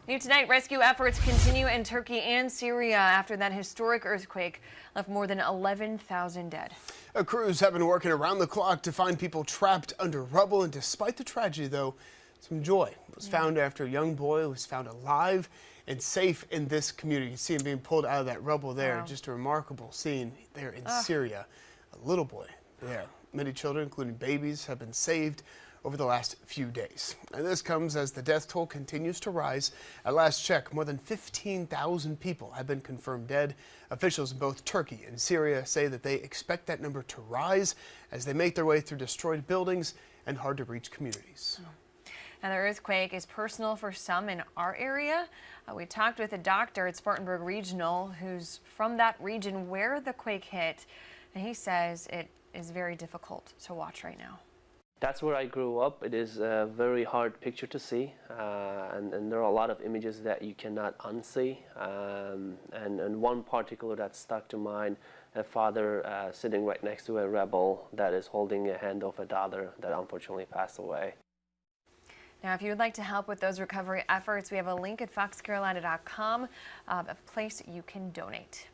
New tonight, rescue efforts continue in Turkey and Syria after that historic earthquake left more than 11,000 dead. Crews have been working around the clock to find people trapped under rubble, and despite the tragedy, though, some joy was found after a young boy was found alive and safe in this community. You can see him being pulled out of that rubble there. Wow. Just a remarkable scene there in Syria. A little boy there. Many children, including babies, have been saved over the last few days. And this comes as the death toll continues to rise. At last check, more than 15,000 people have been confirmed dead. Officials in both Turkey and Syria say that they expect that number to rise as they make their way through destroyed buildings and hard-to-reach communities. Now, the earthquake is personal for some in our area. We talked with a doctor at Spartanburg Regional who's from that region where the quake hit, and he says it is very difficult to watch right now. That's where I grew up. It is a very hard picture to see, and there are a lot of images that you cannot unsee. And one particular that stuck to mind, a father sitting right next to a rebel that is holding a hand of a daughter that unfortunately passed away. Now, if you would like to help with those recovery efforts, we have a link at foxcarolina.com, a place you can donate.